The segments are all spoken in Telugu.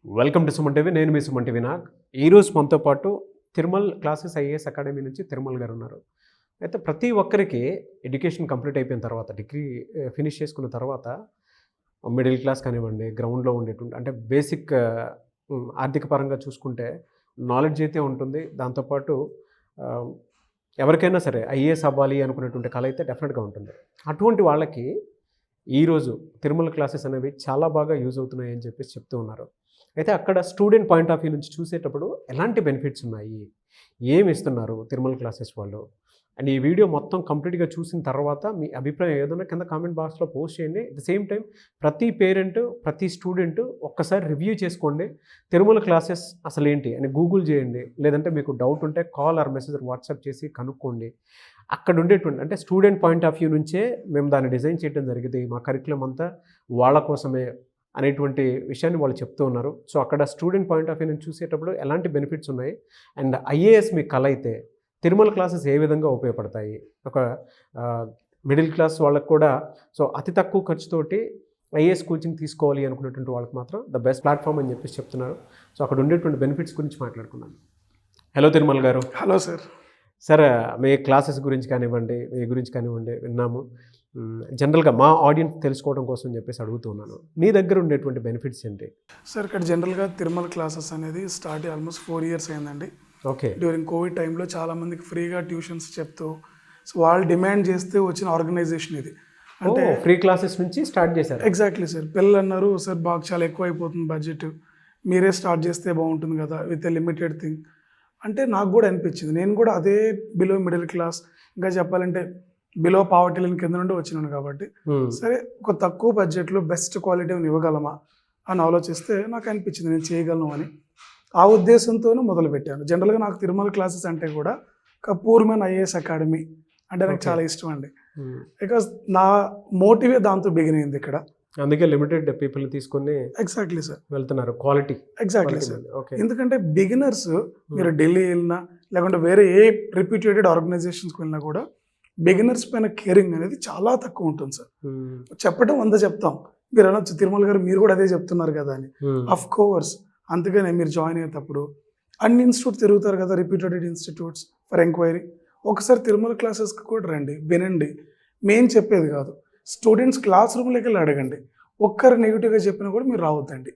Welcome to Suman TV. నేను మీ సుమన్ టీవీ నాగ్. ఈరోజు మనతో పాటు తిరుమల్ క్లాసెస్ ఐఏఎస్ అకాడమీ నుంచి తిరుమల్ గారు ఉన్నారు. అయితే ప్రతి ఒక్కరికి ఎడ్యుకేషన్ కంప్లీట్ అయిపోయిన తర్వాత డిగ్రీ ఫినిష్ చేసుకున్న తర్వాత మిడిల్ క్లాస్ కానివ్వండి, గ్రౌండ్లో ఉండేటువంటి అంటే బేసిక్ ఆర్థిక పరంగా చూసుకుంటే నాలెడ్జ్ అయితే ఉంటుంది. దాంతోపాటు ఎవరికైనా సరే ఐఏఎస్ అవ్వాలి అనుకునేటువంటి కళ అయితే డెఫినెట్గా ఉంటుంది. అటువంటి వాళ్ళకి ఈరోజు తిరుమల క్లాసెస్ అనేవి చాలా బాగా యూజ్ అవుతున్నాయి అని చెప్పేసి చెప్తూ ఉన్నారు. అయితే అక్కడ స్టూడెంట్ పాయింట్ ఆఫ్ వ్యూ నుంచి చూసేటప్పుడు ఎలాంటి బెనిఫిట్స్ ఉన్నాయి, ఏమి ఇస్తున్నారు తిరుమల క్లాసెస్ వాళ్ళు అండ్ ఈ వీడియో మొత్తం కంప్లీట్గా చూసిన తర్వాత మీ అభిప్రాయం ఏదైనా కింద కామెంట్ బాక్స్లో పోస్ట్ చేయండి. అట్ ద సేమ్ టైం ప్రతి పేరెంట్ ప్రతి స్టూడెంట్ ఒక్కసారి రివ్యూ చేసుకోండి. తిరుమల క్లాసెస్ అసలు ఏంటి అని గూగుల్ చేయండి. లేదంటే మీకు డౌట్ ఉంటే కాల్ ఆర్ మెసేజ్ వాట్సాప్ చేసి కనుక్కోండి. అక్కడ ఉండేటువంటి అంటే స్టూడెంట్ పాయింట్ ఆఫ్ వ్యూ నుంచే మేము దాన్ని డిజైన్ చేయడం జరిగింది. మా కరికులం అంతా వాళ్ళ కోసమే అనేటువంటి విషయాన్ని వాళ్ళు చెప్తూ ఉన్నారు. సో అక్కడ స్టూడెంట్ పాయింట్ ఆఫ్ వ్యూ నుంచి చూసేటప్పుడు ఎలాంటి బెనిఫిట్స్ ఉన్నాయి అండ్ ఐఏఎస్ మీ కళ అయితే తిరుమల క్లాసెస్ ఏ విధంగా ఉపయోగపడతాయి, ఒక మిడిల్ క్లాస్ వాళ్ళకు కూడా సో అతి తక్కువ ఖర్చుతోటి ఐఏఎస్ కోచింగ్ తీసుకోవాలి అనుకునేటువంటి వాళ్ళకి మాత్రం ద బెస్ట్ ప్లాట్ఫామ్ అని చెప్పేసి చెప్తున్నారు. సో అక్కడ ఉండేటువంటి బెనిఫిట్స్ గురించి మాట్లాడుకున్నాను. హలో తిరుమల గారు. Hello sir. సార్ మీ క్లాసెస్ గురించి కానివ్వండి, మీ గురించి కానివ్వండి విన్నాము. జనరల్గా మా ఆడియన్స్ తెలుసుకోవడం కోసం చెప్పేసి అడుగుతున్నాను, మీ దగ్గర ఉండేటువంటి బెనిఫిట్స్ ఏంటి? సార్ ఇక్కడ జనరల్గా తిరుమల క్లాసెస్ అనేది స్టార్ట్ ఆల్మోస్ట్ 4 years అయిందండి. ఓకే. డ్యూరింగ్ కోవిడ్ టైంలో చాలామందికి ఫ్రీగా ట్యూషన్స్ చెప్తూ సో వాళ్ళు డిమాండ్ చేస్తే వచ్చిన ఆర్గనైజేషన్ ఇది. అంటే ఫ్రీ క్లాసెస్ నుంచి స్టార్ట్ చేశారు. Exactly sir. పిల్లలు అన్నారు సార్ బాగా చాలా ఎక్కువ అయిపోతుంది బడ్జెట్, మీరే స్టార్ట్ చేస్తే బాగుంటుంది కదా విత్ ఎ లిమిటెడ్ థింగ్ అంటే నాకు కూడా అనిపించింది. నేను కూడా అదే బిలో మిడిల్ క్లాస్, ఇంకా చెప్పాలంటే బిలో పావర్టీ లైన్ కింద నుండి వచ్చినాను కాబట్టి సరే ఒక తక్కువ బడ్జెట్లో బెస్ట్ క్వాలిటీ ఇవ్వగలమా అని ఆలోచిస్తే నాకు అనిపించింది నేను చేయగలను అని. ఆ ఉద్దేశంతోనే మొదలుపెట్టాను. జనరల్గా నాకు తిరుమల క్లాసెస్ అంటే కూడా పూర్మన్ ఐఏఎస్ అకాడమీ అంటే నాకు చాలా ఇష్టం అండి. బికాస్ నా మోటివే దాంతో బిగిన్ అయింది ఇక్కడ. అందుకే లిమిటెడ్ పీపుల్ తీసుకొని ఎగ్జాక్ట్లీ సార్ వెళ్తున్నారు. Quality exactly sir. ఎందుకంటే బిగినర్స్ మీరు ఢిల్లీ వెళ్ళినా లేకుంటే వేరే ఏ రిప్యూటెడ్ ఆర్గనైజేషన్స్కి వెళ్ళినా కూడా బిగినర్స్ పైన కేరింగ్ అనేది చాలా తక్కువ ఉంటుంది సార్. చెప్పడం 100 చెప్తాం, మీరు అనొచ్చు తిరుమల గారు మీరు కూడా అదే చెప్తున్నారు కదా అని. అఫ్ కోర్స్ అందుకనే మీరు జాయిన్ అయ్యేటప్పుడు అన్ని ఇన్స్టిట్యూట్ తిరుగుతారు కదా, రిప్యూటెడ్ ఇన్స్టిట్యూట్స్ ఫర్ ఎంక్వైరీ. ఒకసారి తిరుమల క్లాసెస్కి కూడా రండి, వినండి. మేము చెప్పేది కాదు, స్టూడెంట్స్ క్లాస్ రూమ్లోకి వెళ్ళి అడగండి. ఒక్కరు నెగిటివ్గా చెప్పినా కూడా మీరు రావద్దండి,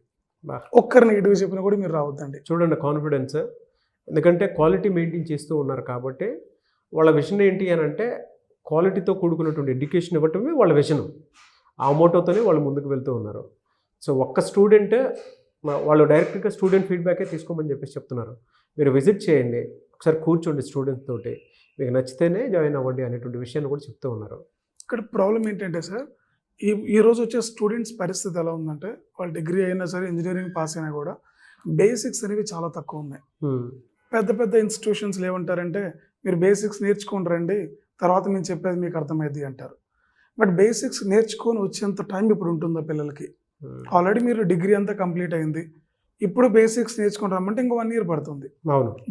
ఒక్కరు నెగిటివ్గా చెప్పినా కూడా మీరు రావద్దండి. చూడండి కాన్ఫిడెన్స్. ఎందుకంటే క్వాలిటీ మెయింటైన్ చేస్తూ ఉన్నారు కాబట్టి వాళ్ళ విజన్ ఏంటి అని అంటే క్వాలిటీతో కూడుకున్నటువంటి ఎడ్యుకేషన్ ఇవ్వటమే వాళ్ళ విజన్. ఆ మోటోతోనే వాళ్ళు ముందుకు వెళ్తూ ఉన్నారు. సో ఒక్క స్టూడెంట్ వాళ్ళు డైరెక్ట్గా స్టూడెంట్ ఫీడ్బ్యాకే తీసుకోమని చెప్పేసి చెప్తున్నారు. మీరు విజిట్ చేయండి, ఒకసారి కూర్చోండి స్టూడెంట్స్ తోటి, మీకు నచ్చితేనే జాయిన్ అవ్వండి అనేటువంటి విషయాన్ని కూడా చెప్తూ ఉన్నారు. ఇక్కడ ప్రాబ్లం ఏంటంటే సార్ ఈరోజు వచ్చే స్టూడెంట్స్ పరిస్థితి ఎలా ఉందంటే వాళ్ళు డిగ్రీ అయినా సరే ఇంజనీరింగ్ పాస్ అయినా కూడా బేసిక్స్ అనేవి చాలా తక్కువ ఉన్నాయి. పెద్ద పెద్ద ఇన్స్టిట్యూషన్స్లో ఏమంటారంటే మీరు బేసిక్స్ నేర్చుకొని రండి, తర్వాత మేము చెప్పేది మీకు అర్థమైంది అంటారు. బట్ బేసిక్స్ నేర్చుకొని వచ్చేంత టైం ఇప్పుడు ఉంటుందా పిల్లలకి? ఆల్రెడీ మీరు డిగ్రీ అంతా కంప్లీట్ అయింది, ఇప్పుడు బేసిక్స్ నేర్చుకొని రమ్మంటే ఇంకా 1 year పడుతుంది.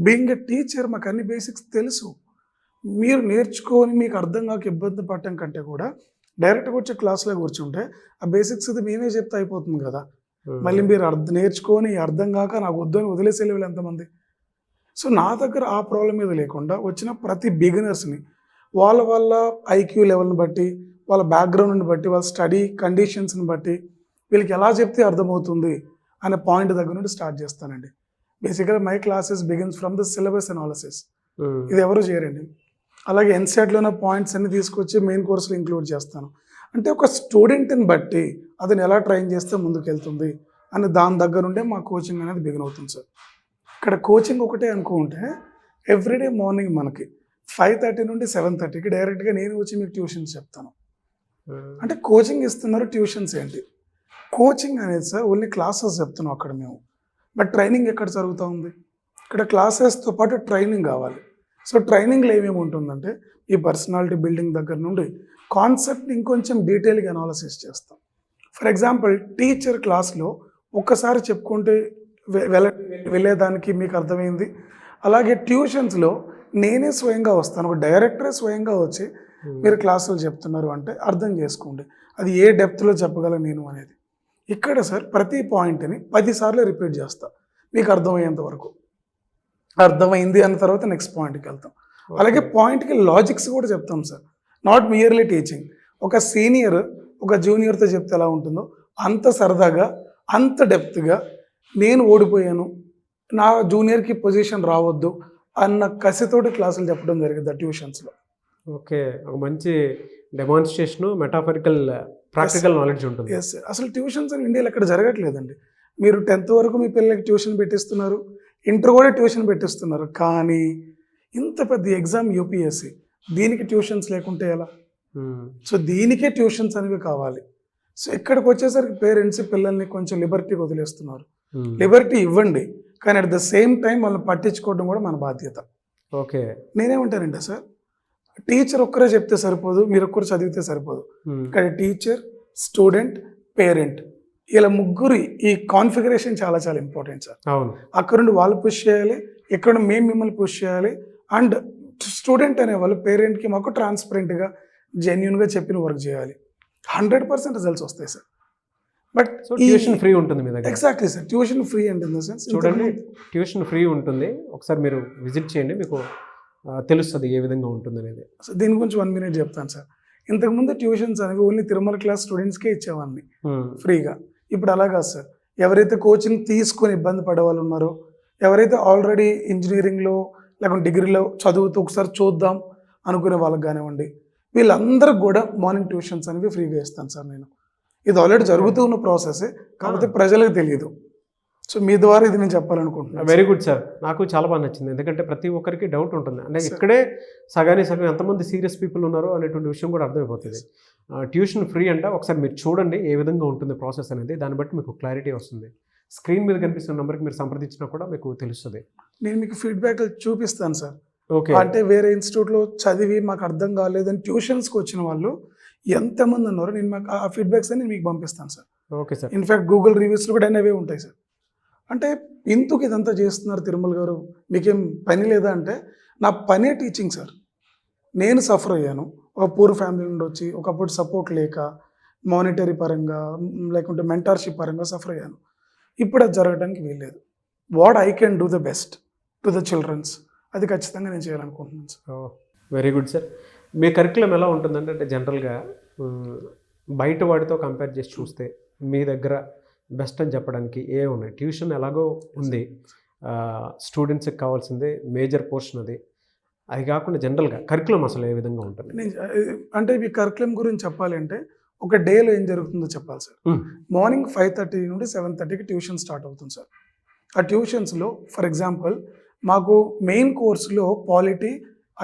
బీయింగ్ ఎ టీచర్ మాకు అన్ని బేసిక్స్ తెలుసు. మీరు నేర్చుకొని మీకు అర్థం కాక ఇబ్బంది పడటం కంటే కూడా డైరెక్ట్గా వచ్చే క్లాస్లో కూర్చుంటే ఆ బేసిక్స్ ఇది మేమే చెప్తే అయిపోతుంది కదా. మళ్ళీ మీరు నేర్చుకొని అర్థం కాక నాకు వద్దు అని వదిలేసే వాళ్ళు ఎంతమంది? సో నా దగ్గర ఆ ప్రాబ్లం మీద లేకుండా వచ్చిన ప్రతి బిగినర్స్ని వాళ్ళ ఐక్యూ లెవెల్ని బట్టి, వాళ్ళ బ్యాక్గ్రౌండ్ని బట్టి, వాళ్ళ స్టడీ కండిషన్స్ని బట్టి వీళ్ళకి ఎలా చెప్తే అర్థమవుతుంది అనే పాయింట్ దగ్గర నుండి స్టార్ట్ చేస్తానండి. బేసిక్గా my classes begins from the syllabus analysis. ఇది ఎవరు చేయరండి. అలాగే ఎన్సెట్లోనే పాయింట్స్ అన్ని తీసుకొచ్చి మెయిన్ కోర్సులో ఇంక్లూడ్ చేస్తాను. అంటే ఒక స్టూడెంట్ని బట్టి అతను ఎలా ట్రైన్ చేస్తే ముందుకు వెళ్తుంది అని దాని దగ్గర నుండే మా కోచింగ్ అనేది బిగిన్ అవుతుంది సార్. ఇక్కడ కోచింగ్ ఒకటే అనుకుంటే ఎవ్రీడే మార్నింగ్ మనకి 5:30 నుండి 7:30కి డైరెక్ట్గా నేను వచ్చి మీకు ట్యూషన్స్ చెప్తాను. అంటే కోచింగ్ ఇస్తున్నారు, ట్యూషన్స్ ఏంటి? కోచింగ్ అనేది సార్ ఓన్లీ క్లాసెస్ చెప్తున్నాం అక్కడ మేము. బట్ ట్రైనింగ్ ఎక్కడ జరుగుతూ ఉంది? ఇక్కడ క్లాసెస్తో పాటు ట్రైనింగ్ కావాలి. సో ట్రైనింగ్లో ఏమేమి ఉంటుందంటే ఈ పర్సనాలిటీ బిల్డింగ్ దగ్గర నుండి కాన్సెప్ట్ ఇంకొంచెం డీటెయిల్గా అనాలిసిస్ చేస్తాం. ఫర్ ఎగ్జాంపుల్ టీచర్ క్లాస్లో ఒక్కసారి చెప్పుకుంటే వెళ్ళేదానికి మీకు అర్థమైంది. అలాగే ట్యూషన్స్లో నేనే స్వయంగా వస్తాను, ఒక డైరెక్టరే స్వయంగా వచ్చి మీరు క్లాసులు చెప్తున్నారు అంటే అర్థం చేసుకోండి అది ఏ డెప్త్లో చెప్పగలను నేను అనేది. ఇక్కడ సార్ ప్రతి పాయింట్ని 10 సార్లు రిపీట్ చేస్తా, మీకు అర్థమయ్యేంత వరకు. అర్థమైంది అన్న తర్వాత నెక్స్ట్ పాయింట్కి వెళ్తాం. అలాగే పాయింట్కి లాజిక్స్ కూడా చెప్తాం సార్, నాట్ మియర్లీ టీచింగ్. ఒక సీనియర్ ఒక జూనియర్తో చెప్తే ఎలా ఉంటుందో అంత సరదాగా, అంత డెప్త్గా, నేను ఓడిపోయాను, నా జూనియర్కి పొజిషన్ రావద్దు అన్న కసితోటి క్లాసులు చెప్పడం జరిగింది ట్యూషన్స్లో. ఓకే, ఒక మంచి డెమాన్స్ట్రేషన్, మెటాఫరికల్, ప్రాక్టికల్ నాలెడ్జ్ ఉంటుంది. ఎస్, అసలు ట్యూషన్స్ ఇండియాలో ఎక్కడ జరగట్లేదండి. మీరు 10th వరకు మీ పిల్లలకి ట్యూషన్ పెట్టిస్తున్నారు, ఇంటర్ కూడా ట్యూషన్ పెట్టిస్తున్నారు, కానీ ఇంత పెద్ద ఎగ్జామ్ యూపీఎస్సి, దీనికి ట్యూషన్స్ లేకుంటే ఎలా? సో దీనికే ట్యూషన్స్ అనేవి కావాలి. సో ఇక్కడికి వచ్చేసరికి పేరెంట్స్ పిల్లల్ని కొంచెం లిబర్టీకి వదిలేస్తున్నారు. లిబర్టీ ఇవ్వండి, కానీ అట్ ద సేమ్ టైం వాళ్ళని పట్టించుకోవడం కూడా మన బాధ్యత. ఓకే, నేనేమంటానంటే సార్, టీచర్ ఒక్కరే చెప్తే సరిపోదు, మీరు ఒక్కరు చదివితే సరిపోదు. కానీ టీచర్, స్టూడెంట్, పేరెంట్, ఇలా ముగ్గురు ఈ కాన్ఫిగరేషన్ చాలా చాలా ఇంపార్టెంట్ సార్. అవును, అక్కడ నుండి వాళ్ళు పుష్ చేయాలి, ఇక్కడ మేము మిమ్మల్ని పుష్ చేయాలి. అండ్ స్టూడెంట్ అనేవాళ్ళు పేరెంట్కి మాకు ట్రాన్స్పరెంట్గా, జెన్యున్గా చెప్పిన వర్క్ చేయాలి. 100% రిజల్ట్స్ వస్తాయి సార్. బట్ ట్యూషన్ ఫ్రీ ఉంటుంది మీ దగ్గర. ఎగ్జాక్ట్లీ సార్, ట్యూషన్ ఫ్రీ అంటే ఇన్ ద సెన్స్ చూడండి, ట్యూషన్ ఫ్రీ ఉంటుంది, ఒకసారి మీరు విజిట్ చేయండి, మీకు తెలుస్తుంది ఏ విధంగా ఉంటుంది అనేది. సో దీని గురించి 1 minute చెప్తాను సార్. ఇంతకుముందు ట్యూషన్స్ అనేవి ఓన్లీ తిరుమల క్లాస్ స్టూడెంట్స్కే ఇచ్చేవాడిని ఫ్రీగా. ఇప్పుడు అలా కాదు సార్, ఎవరైతే కోచింగ్ తీసుకొని ఇబ్బంది పడే వాళ్ళు ఉన్నారో, ఎవరైతే ఆల్రెడీ ఇంజనీరింగ్లో లేకుంటే డిగ్రీలో చదువుతూ ఒకసారి చూద్దాం అనుకునే వాళ్ళకి కానివ్వండి, వీళ్ళందరికి కూడా మార్నింగ్ ట్యూషన్స్ అనేవి ఫ్రీగా ఇస్తాను సార్ నేను. ఇది ఆల్రెడీ జరుగుతూ ఉన్న ప్రాసెస్, కాకపోతే ప్రజలకు తెలియదు. సో మీ ద్వారా ఇది నేను చెప్పాలనుకుంటున్నాను. వెరీ గుడ్ సార్, నాకు చాలా బాగా నచ్చింది. ఎందుకంటే ప్రతి ఒక్కరికి డౌట్ ఉంటుంది, అంటే ఇక్కడే సగం ఎంతమంది సీరియస్ పీపుల్ ఉన్నారో అనేటువంటి విషయం కూడా అర్థమైపోతుంది. ట్యూషన్ ఫ్రీ అంట, ఒకసారి మీరు చూడండి ఏ విధంగా ఉంటుంది ప్రాసెస్ అనేది, దాన్ని బట్టి మీకు క్లారిటీ వస్తుంది. స్క్రీన్ మీద కనిపిస్తున్న నెంబర్కి మీరు సంప్రదించినా కూడా మీకు తెలుస్తుంది. నేను మీకు ఫీడ్బ్యాక్ చూపిస్తాను సార్. ఓకే, అంటే వేరే ఇన్స్టిట్యూట్లో చదివి మాకు అర్థం కాలేదని ట్యూషన్స్కి వచ్చిన వాళ్ళు ఎంతమంది ఉన్నారో నేను మాకు ఆ ఫీడ్బ్యాక్స్ అని నేను మీకు పంపిస్తాను sir. Okay sir. In fact Google రివ్యూస్లో కూడా అవే ఉంటాయి సార్. అంటే ఇందుకు ఇదంతా చేస్తున్నారు తిరుమల గారు, మీకేం పని లేదా అంటే, నా పనే టీచింగ్ సార్. నేను సఫర్ అయ్యాను, ఒక పూర్ ఫ్యామిలీ నుండి వచ్చి ఒకప్పుడు సపోర్ట్ లేక, మానిటరీ పరంగా లేకుంటే మెంటార్షిప్ పరంగా సఫర్ అయ్యాను. ఇప్పుడు అది జరగడానికి వీల్లేదు. What I can do the best to the childrens, అది ఖచ్చితంగా నేను చేయాలనుకుంటున్నాను సార్. Very good sir. మీ కరికులం ఎలా ఉంటుందంటే, అంటే జనరల్గా బయట వాడితో కంపేర్ చేసి చూస్తే మీ దగ్గర బెస్ట్ అని చెప్పడానికి ఏ ఉన్నాయి? ట్యూషన్ ఎలాగో ఉంది, స్టూడెంట్స్కి కావాల్సిందే మేజర్ పోర్షన్ అది. అది కాకుండా జనరల్గా కరికులం అసలు ఏ విధంగా ఉంటుంది? అంటే మీ కరికులం గురించి చెప్పాలి అంటే, ఒక డేలో ఏం జరుగుతుందో చెప్పాలి సార్. మార్నింగ్ 5:30 నుండి 7:30కి ట్యూషన్ స్టార్ట్ అవుతుంది సార్. ఆ ట్యూషన్స్లో ఫర్ ఎగ్జాంపుల్ మాకు మెయిన్ కోర్సులో పాలిటీ,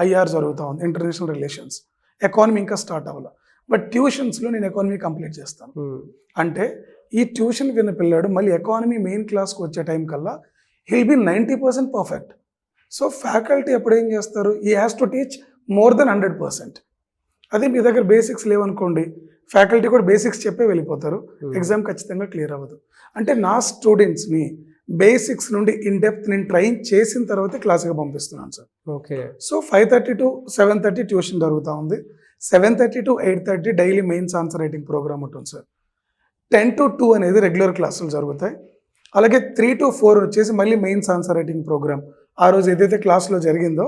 ఐఆర్ జరుగుతూ ఉంది, ఇంటర్నేషనల్ రిలేషన్స్, ఎకానమీ ఇంకా స్టార్ట్ అవ్వాలి. బట్ ట్యూషన్స్లో నేను ఎకానమీ కంప్లీట్ చేస్తాను. అంటే ఈ ట్యూషన్ విన్న పిల్లాడు మళ్ళీ ఎకానమీ మెయిన్ క్లాస్కి వచ్చే టైం కల్లా hill B 90% perfect. So faculty అప్పుడు ఏం చేస్తారు, ఈ has to teach more than 100%. అదే మీ దగ్గర బేసిక్స్ లేవనుకోండి, ఫ్యాకల్టీ కూడా బేసిక్స్ చెప్పే వెళ్ళిపోతారు, ఎగ్జామ్ ఖచ్చితంగా క్లియర్ అవ్వదు. అంటే నా స్టూడెంట్స్ని బేసిక్స్ నుండి ఇన్ డెప్త్ నేను ట్రైన్ చేసిన తర్వాత క్లాస్గా పంపిస్తున్నాను sir. Okay. So 5:30 to 7:30 tuition జరుగుతూ ఉంది. 7:30 to 8:30 daily mains answer writing program ఉంటుంది సార్. 10 to 2 అనేది రెగ్యులర్ క్లాసులు జరుగుతాయి. అలాగే 3 to 4 వచ్చేసి మళ్ళీ మెయిన్స్ ఆన్సర్ రైటింగ్ ప్రోగ్రామ్. ఆ రోజు ఏదైతే క్లాస్లో జరిగిందో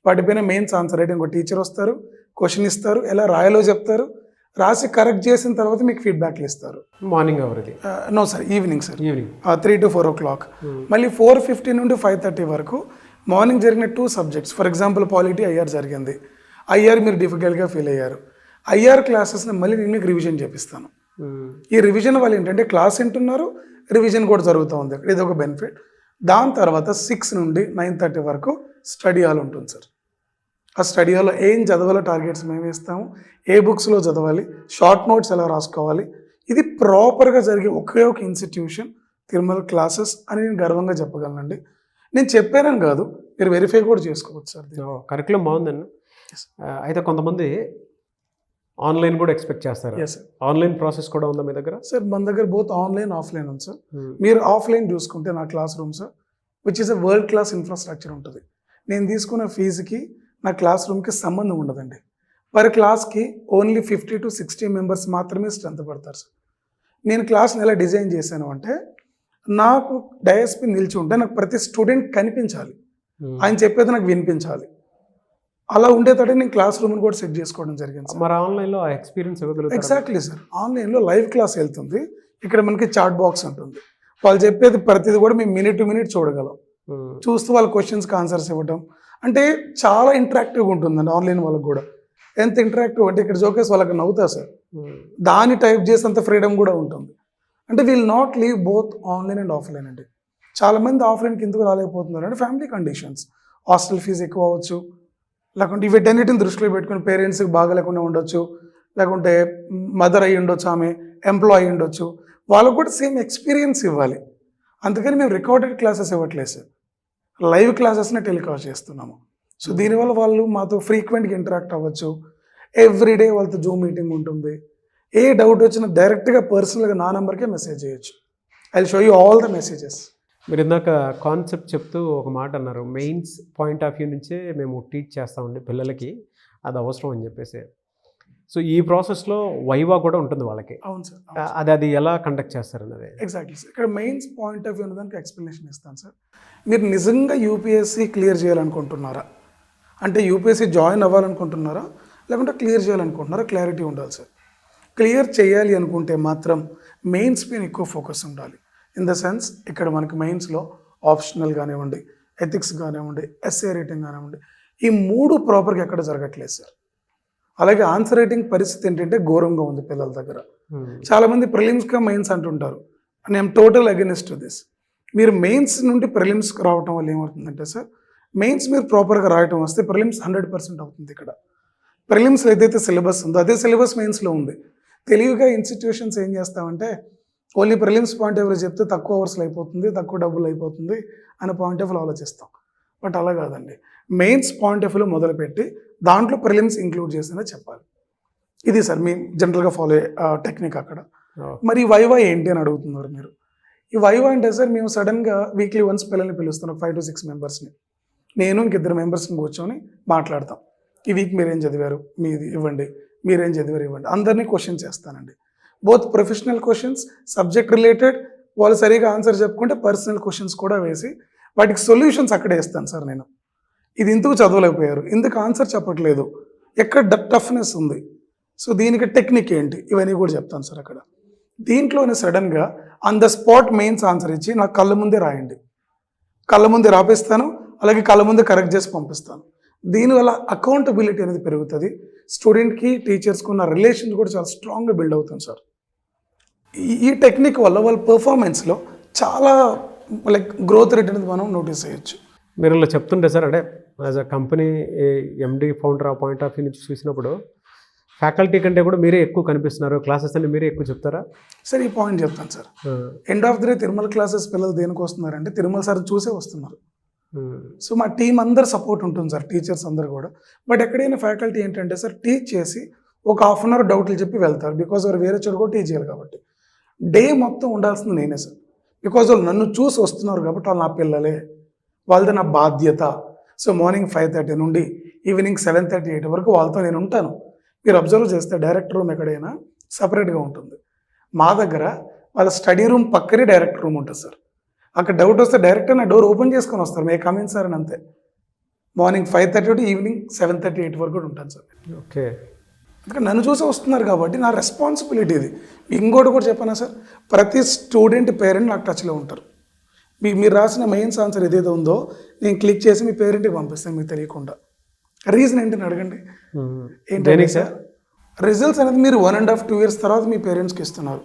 వాటిపైన మెయిన్స్ ఆన్సర్ రైటింగ్ ఒక టీచర్ వస్తారు, క్వశ్చన్ ఇస్తారు, ఎలా రాయాలో చెప్తారు, రాసి కరెక్ట్ చేసిన తర్వాత మీకు ఫీడ్బ్యాక్లు ఇస్తారు. మార్నింగ్ అవర్ ఇది? No sir, evening sir. Evening 3 to 4 o'clock. మళ్ళీ 4:50 నుండి 5:30 వరకు మార్నింగ్ జరిగిన 2 subjects. For example polity, IR జరిగింది. ఐఆర్ మీరు డిఫికల్ట్గా ఫీల్ అయ్యారు, ఐఆర్ క్లాసెస్ని మళ్ళీ నేను మీకు రివిజన్ చేపిస్తాను. ఈ రివిజన్ వల్ల ఏంటంటే క్లాస్ వింటున్నారు, రివిజన్ కూడా జరుగుతూ ఉంది, ఇది ఒక బెనిఫిట్. దాని తర్వాత 6 నుండి 9:30 వరకు స్టడీ హాల్ ఉంటుంది సార్. ఆ స్టడీ హాల్లో ఏం చదవాలో టార్గెట్స్ మేము ఇస్తాము, ఏ బుక్స్లో చదవాలి, షార్ట్ నోట్స్ ఎలా రాసుకోవాలి, ఇది ప్రాపర్గా జరిగే ఒకే ఒక ఇన్స్టిట్యూషన్ తిరుమల క్లాసెస్ అని నేను గర్వంగా చెప్పగలనండి. నేను చెప్పానని కాదు, మీరు వెరిఫై కూడా చేసుకోవచ్చు సార్. కరికులం బాగుందండి. అయితే కొంతమంది ఆన్లైన్ కూడా ఎక్స్పెక్ట్ చేస్తారు. ఆన్లైన్ ప్రాసెస్ కూడా ఉందా మీ దగ్గర? సార్ మన దగ్గర బోత్ ఆన్లైన్, ఆఫ్లైన్ ఉంది సార్. మీరు ఆఫ్లైన్ చూసుకుంటే నా class room sir, which is a world class infrastructure ఉంటుంది. నేను తీసుకున్న ఫీజుకి నా క్లాస్ రూమ్కి సంబంధం ఉండదండి. పర్ క్లాస్కి ఓన్లీ 50 to 60 మెంబర్స్ మాత్రమే స్ట్రెంత్ పడతారు సార్. నేను క్లాస్ని ఎలా డిజైన్ చేశాను అంటే నాకు డయాస్పై నిలిచి ఉంటే నాకు ప్రతి స్టూడెంట్ కనిపించాలి, ఆయన చెప్పేది నాకు వినిపించాలి. అలా ఉండేటట్టు నేను క్లాస్ రూమ్ని కూడా సెట్ చేసుకోవడం జరిగింది సార్. మరి ఆన్లైన్లో ఆ ఎక్స్పీరియన్స్ ఇవ్వగలుగుతారు? Exactly sir. ఆన్లైన్లో లైవ్ క్లాస్ వెళ్తుంది, ఇక్కడ మనకి చాట్ బాక్స్ ఉంటుంది, వాళ్ళు చెప్పేది ప్రతిదీ కూడా మేము మినిట్ టు మినిట్ చూడగలం. చూస్తూ వాళ్ళ క్వశ్చన్స్కి ఆన్సర్స్ ఇవ్వడం అంటే చాలా ఇంటరాక్టివ్గా ఉంటుందండి ఆన్లైన్ వాళ్ళకి కూడా. ఎంత ఇంటరాక్టివ్ అంటే ఇక్కడ జోకేస్ వాళ్ళకి నవ్వుతా సార్, దాన్ని టైప్ చేసేంత ఫ్రీడమ్ కూడా ఉంటుంది. అంటే will not leave both online and offline అండి. చాలామంది ఆఫ్లైన్కి ఎందుకు రాలేకపోతున్నారు అంటే ఫ్యామిలీ కండిషన్స్, హాస్టల్ ఫీజు ఎక్కువ అవ్వచ్చు, లేకుంటే వీటన్నిటిని దృష్టిలో పెట్టుకుని పేరెంట్స్కి బాగా లేకుండా ఉండొచ్చు, లేకుంటే మదర్ అయ్యి ఉండొచ్చు, ఆమె ఎంప్లాయీ ఉండొచ్చు, వాళ్ళకు కూడా సేమ్ ఎక్స్పీరియన్స్ ఇవ్వాలి. అందుకని మేము రికార్డెడ్ క్లాసెస్ ఇవ్వట్లేదు సార్, లైవ్ క్లాసెస్ని టెలికాస్ట్ చేస్తున్నాము. సో దీనివల్ల వాళ్ళు మాతో ఫ్రీక్వెంట్గా ఇంటరాక్ట్ అవ్వచ్చు. ఎవ్రీడే వాళ్ళతో జూమ్ మీటింగ్ ఉంటుంది. ఏ డౌట్ వచ్చినా డైరెక్ట్గా పర్సనల్గా నా నెంబర్కే మెసేజ్ చేయొచ్చు. I will show you all the messages. మీరు ఇందాక కాన్సెప్ట్ చెప్తూ ఒక మాట అన్నారు, మెయిన్స్ పాయింట్ ఆఫ్ వ్యూ నుంచే మేము టీచ్ చేస్తామండి పిల్లలకి, అది అవసరం అని చెప్పేసి. సో ఈ ప్రాసెస్లో వైవా కూడా ఉంటుంది వాళ్ళకి. అవును సార్. అది ఎలా కండక్ట్ చేస్తారు అన్నది? Exactly sir. ఇక్కడ మెయిన్స్ పాయింట్ ఆఫ్ వ్యూ ఉన్నదానికి ఎక్స్ప్లెనేషన్ ఇస్తాను సార్. మీరు నిజంగా యూపీఎస్సీ క్లియర్ చేయాలనుకుంటున్నారా, అంటే యూపీఎస్సీ జాయిన్ అవ్వాలనుకుంటున్నారా, లేకుంటే క్లియర్ చేయాలనుకుంటున్నారా, క్లారిటీ ఉండాలి సార్. క్లియర్ చేయాలి అనుకుంటే మాత్రం మెయిన్స్ పైన ఎక్కువ ఫోకస్ ఉండాలి. ఇన్ ద సెన్స్ ఇక్కడ మనకి మెయిన్స్లో ఆప్షనల్ కానివ్వండి, ఎథిక్స్ కానివ్వండి, ఎస్ఏ రేటింగ్ కానివ్వండి, ఈ 3 ప్రాపర్గా ఎక్కడ జరగట్లేదు సార్. అలాగే ఆన్సర్ రైటింగ్ పరిస్థితి ఏంటంటే ఘోరంగా ఉంది పిల్లల దగ్గర. చాలామంది ప్రిలిమ్స్గా మెయిన్స్ అంటుంటారు, నేను టోటల్ అగెనిస్ట్ దిస్. మీరు మెయిన్స్ నుండి ప్రిలిమ్స్కి రావటం వల్ల ఏమవుతుందంటే సార్, మెయిన్స్ మీరు ప్రాపర్గా రాయటం వస్తే ప్రిలిమ్స్ 100% అవుతుంది. ఇక్కడ ప్రిలిమ్స్లో ఏదైతే సిలబస్ ఉందో అదే సిలబస్ మెయిన్స్లో ఉంది. తెలివిగా ఇన్స్టిట్యూషన్స్ ఏం చేస్తామంటే only prelims point of view చెప్తే తక్కువ అవర్స్లో అయిపోతుంది, తక్కువ డబ్బులు అయిపోతుంది అనే పాయింట్ ఆఫ్ వ్యూ ఆలోచిస్తాం. బట్ అలా కాదండి, మెయిన్స్ పాయింట్ ఆఫ్ వ్యూలో మొదలుపెట్టి దాంట్లో ప్రిలిమ్స్ ఇంక్లూడ్ చేసినా చెప్పాలి. ఇది సార్ మీ జనరల్గా ఫాలో అయ్యే టెక్నిక్ అక్కడ. మరి ఈ వైవా ఏంటి అని అడుగుతున్నారు మీరు. ఈ వైవా అంటే సార్ మేము సడన్గా వీక్లీ వన్స్ పిల్లల్ని పిలుస్తున్నాం, 5 to 6 మెంబర్స్ని. నేను ఇంకిద్దరు మెంబర్స్ని కూర్చొని మాట్లాడతాం. ఈ వీక్ మీరేం చదివారు, మీది ఇవ్వండి, మీరేం చదివారు ఇవ్వండి. అందరినీ క్వశ్చన్స్ చేస్తానండి. Both professional questions, subject related, వాళ్ళు సరిగా ఆన్సర్ చెప్పుకుంటే పర్సనల్ క్వశ్చన్స్ కూడా వేసి వాటికి సొల్యూషన్స్ అక్కడే ఇస్తాను సార్ నేను. ఇది ఎందుకు చదవలేకపోయారు, ఎందుకు ఆన్సర్ చెప్పట్లేదు, ఎక్కడ టఫ్నెస్ ఉంది, సో దీనికి టెక్నిక్ ఏంటి, ఇవన్నీ కూడా చెప్తాను సార్ అక్కడ. దీంట్లోనే సడన్గా on the spot mains answer ఇచ్చి నాకు కళ్ళ ముందే రాయండి, కళ్ళ ముందే రాపిస్తాను, అలాగే కళ్ళ ముందే కరెక్ట్ చేసి పంపిస్తాను. దీనివల్ల అకౌంటబిలిటీ అనేది పెరుగుతుంది, స్టూడెంట్కి టీచర్స్కి ఉన్న రిలేషన్ కూడా చాలా స్ట్రాంగ్గా బిల్డ్ అవుతుంది సార్. ఈ టెక్నిక్ వల్ల వాళ్ళ పర్ఫార్మెన్స్లో చాలా గ్రోత్ రేట్ అనేది మనం నోటీస్ చేయొచ్చు. మీరు ఇలా చెప్తుంటే సార్, అంటే as a company MD founder ఆ పాయింట్ ఆఫ్ వ్యూ నుంచి చూసినప్పుడు ఫ్యాకల్టీ కంటే కూడా మీరే ఎక్కువ కనిపిస్తున్నారు, క్లాసెస్ అన్ని మీరే ఎక్కువ చెప్తారా? సార్ ఈ పాయింట్ చెప్తాను sir. End of the day Tirumala classes పిల్లలు దేనికి వస్తున్నారంటే తిరుమల సార్ చూసే వస్తున్నారు. సో మా టీం అందరు సపోర్ట్ ఉంటుంది సార్, టీచర్స్ అందరు కూడా. బట్ ఎక్కడైనా ఫ్యాకల్టీ ఏంటంటే సార్ టీచ్ చేసి ఒక 1/2 hour డౌట్లు చెప్పి వెళ్తారు, బికాజ్ వారు వేరే చోటు కూడా టీచ్ చేయాలి కాబట్టి. డే మొత్తం ఉండాల్సింది నేనే సార్, బికాజ్ వాళ్ళు నన్ను చూసి వస్తున్నారు కాబట్టి వాళ్ళు నా పిల్లలే, వాళ్ళది నా బాధ్యత. సో మార్నింగ్ 5:30 నుండి ఈవినింగ్ 7:30-8 వరకు వాళ్ళతో నేను ఉంటాను. మీరు అబ్జర్వ్ చేస్తే డైరెక్ట్ రూమ్ ఎక్కడైనా సపరేట్గా ఉంటుంది, మా దగ్గర వాళ్ళ స్టడీ రూమ్ పక్కనే డైరెక్ట్ రూమ్ ఉంటుంది సార్. అక్కడ డౌట్ వస్తే డైరెక్ట్గా నా డోర్ ఓపెన్ చేసుకొని వస్తారు, మే కమిన్ సార్ అని అంతే. మార్నింగ్ 5:30 to ఈవినింగ్ 7:30-8 వరకు కూడా ఉంటాను సార్. ఓకే, అందుకని నన్ను చూసి వస్తున్నారు కాబట్టి నా రెస్పాన్సిబిలిటీ ఇది. ఇంకోటి కూడా చెప్పనా సార్, ప్రతి స్టూడెంట్ పేరెంట్ నాకు టచ్లో ఉంటారు. మీరు రాసిన మెయిన్స్ ఆన్సర్ ఏదైతే ఉందో నేను క్లిక్ చేసి మీ పేరెంట్కి పంపిస్తాను మీకు తెలియకుండా. రీజన్ ఏంటని అడగండి. ఏంటంటే సార్, రిజల్ట్స్ అనేది మీరు 1.5-2 years తర్వాత మీ పేరెంట్స్కి ఇస్తున్నారు.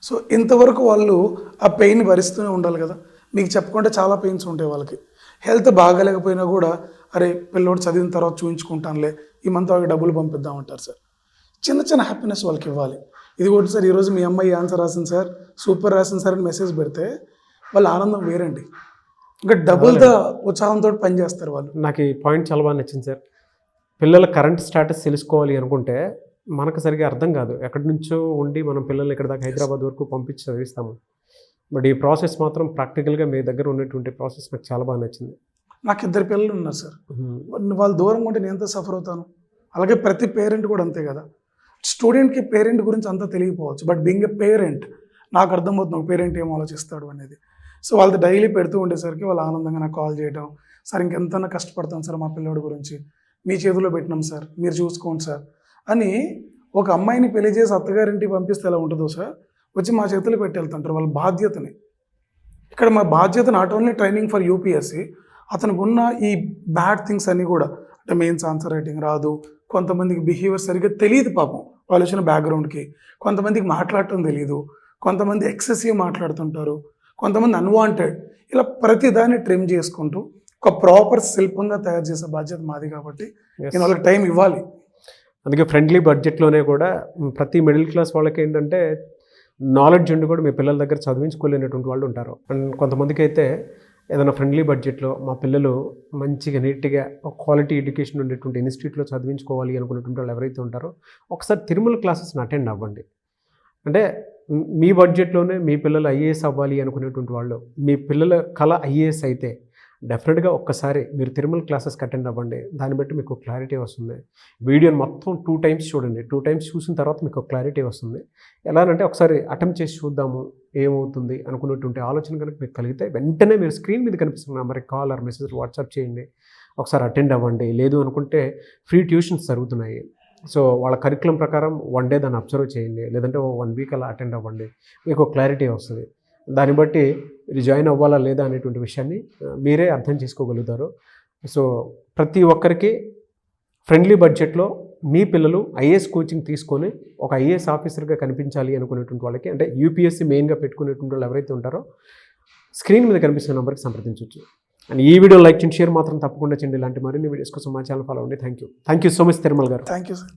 సో ఇంతవరకు వాళ్ళు ఆ పెయిన్ భరిస్తూనే ఉండాలి కదా. మీకు చెప్పకుండా చాలా పెయిన్స్ ఉంటాయి వాళ్ళకి. హెల్త్ బాగాలేకపోయినా కూడా అరే పిల్లోడు చదివిన తర్వాత చూపించుకుంటానులే, ఈ మంత్ వాళ్ళకి డబ్బులు పంపిద్దామంటారు సార్. చిన్న చిన్న హ్యాపీనెస్ వాళ్ళకి ఇవ్వాలి. ఇది కూడా సార్, ఈరోజు మీ అమ్మాయి ఆన్సర్ రాసింది సార్, సూపర్ రాసింది సార్ అని మెసేజ్ పెడితే వాళ్ళ ఆనందం వేరండి. ఇంకా డబుల్ ద ఉత్సాహంతో పనిచేస్తారు వాళ్ళు. నాకు ఈ పాయింట్ చాలా బాగా నచ్చింది సార్. పిల్లల కరెంట్ స్టాటస్ తెలుసుకోవాలి అనుకుంటే మనకు సరిగా అర్థం కాదు, ఎక్కడి నుంచో ఉండి మనం పిల్లల్ని ఇక్కడ దాకా హైదరాబాద్ వరకు పంపించి చదివిస్తాము. బట్ ఈ ప్రాసెస్ మాత్రం ప్రాక్టికల్గా మీ దగ్గర ఉన్నటువంటి ప్రాసెస్ నాకు చాలా బాగా నచ్చింది. నాకు 2 పిల్లలు ఉన్నారు సార్, వాళ్ళు దూరం ఉంటే నేను ఎంత సఫర్ అవుతాను. అలాగే ప్రతి పేరెంట్ కూడా అంతే కదా. స్టూడెంట్కి పేరెంట్ గురించి అంతా తెలియకపోవచ్చు, బట్ బీయింగ్ ఎ పేరెంట్ నాకు అర్థమవుతుంది ఒక పేరెంట్ ఏం ఆలోచిస్తాడు అనేది. సో వాళ్ళది డైలీ పెడుతూ ఉండేసరికి వాళ్ళు ఆనందంగా నాకు కాల్ చేయడం, సార్ ఇంకెంతన్నా కష్టపడతాం సార్ మా పిల్లోడి గురించి, మీ చేతిలో పెట్టినాం సార్, మీరు చూసుకోండి సార్ అని. ఒక అమ్మాయిని పెళ్లి చేసి అత్తగారింటికి పంపిస్తే ఎలా ఉంటుందో సార్, వచ్చి మా చేతులు పెట్టి వెళ్తుంటారు వాళ్ళ బాధ్యతని. ఇక్కడ మా బాధ్యత not only training for UPSC, అతనికి ఉన్న ఈ బ్యాడ్ థింగ్స్ అన్నీ కూడా, అంటే మెయిన్స్ ఆన్సర్ రైటింగ్ రాదు, కొంతమందికి బిహేవియర్ సరిగ్గా తెలియదు పాపం వాళ్ళు వచ్చిన బ్యాక్గ్రౌండ్కి, కొంతమందికి మాట్లాడటం తెలియదు, కొంతమంది ఎక్సెసివ్ మాట్లాడుతుంటారు, కొంతమంది అన్వాంటెడ్, ఇలా ప్రతి దాన్ని ట్రిమ్ చేసుకుంటూ ఒక ప్రాపర్ శిల్పంగా తయారు చేసే బాధ్యత మాది. కాబట్టి నేను వాళ్ళకి టైం ఇవ్వాలి. అందుకే ఫ్రెండ్లీ బడ్జెట్లోనే కూడా ప్రతి మిడిల్ క్లాస్ వాళ్ళకి ఏంటంటే నాలెడ్జ్ ఉండి కూడా మీ పిల్లల దగ్గర చదివించుకోలేనటువంటి వాళ్ళు ఉంటారు. అండ్ కొంతమందికి అయితే ఏదైనా ఫ్రెండ్లీ బడ్జెట్లో మా పిల్లలు మంచిగా నీట్గా క్వాలిటీ ఎడ్యుకేషన్ ఉండేటువంటి ఇన్స్టిట్యూట్లో చదివించుకోవాలి అనుకున్నటువంటి వాళ్ళు ఎవరైతే ఉంటారో ఒకసారి తిరుమల క్లాసెస్ని అటెండ్ అవ్వండి. అంటే మీ బడ్జెట్లోనే మీ పిల్లలు ఐఏఎస్ అవ్వాలి అనుకునేటువంటి వాళ్ళు, మీ పిల్లల కళ ఐఏఎస్ అయితే డెఫినెట్గా ఒక్కసారి మీరు తిరుమల క్లాసెస్కి అటెండ్ అవ్వండి. దాన్ని బట్టి మీకు క్లారిటీ వస్తుంది. వీడియోని మొత్తం 2 times చూడండి. 2 times చూసిన తర్వాత మీకు క్లారిటీ వస్తుంది. ఎలానంటే ఒకసారి అటెంప్ట్ చేసి చూద్దాము ఏమవుతుంది అనుకున్నటువంటి ఆలోచన కనుక మీకు కలిగితే వెంటనే మీరు స్క్రీన్ మీద కనిపిస్తున్న నెంబర్కి కాల్ ఆర్ మెసేజ్ వాట్సాప్ చేయండి. ఒకసారి అటెండ్ అవ్వండి. లేదు అనుకుంటే ఫ్రీ ట్యూషన్స్ జరుగుతున్నాయి. సో వాళ్ళ కరికులం ప్రకారం 1 day దాన్ని అబ్జర్వ్ చేయండి, లేదంటే 1 week అలా అటెండ్ అవ్వండి. మీకు క్లారిటీ వస్తుంది. దాన్ని బట్టి మీరు జాయిన్ అవ్వాలా లేదా అనేటువంటి విషయాన్ని మీరే అర్థం చేసుకోగలుగుతారు. సో ప్రతి ఒక్కరికి ఫ్రెండ్లీ బడ్జెట్లో మీ పిల్లలు ఐఏఎస్ కోచింగ్ తీసుకొని ఒక ఐఏఎస్ ఆఫీసర్గా కనిపించాలి అనుకునేటువంటి వాళ్ళకి, అంటే యూపీఎస్సీ మెయిన్గా పెట్టుకునేటువంటి వాళ్ళు ఎవరైతే ఉంటారో స్క్రీన్ మీద కనిపిస్తున్న నెంబర్కి సంప్రదించవచ్చు. అండ్ ఈ వీడియో లైక్ చేయండి, షేర్ మాత్రం తప్పకుండా చేయండి. ఇలాంటి మరిన్ని వీడియోస్ కోసం మా ఛానల్ ఫాలో అవ్వండి. Thank you so much Tirumala garu. Thank you sir.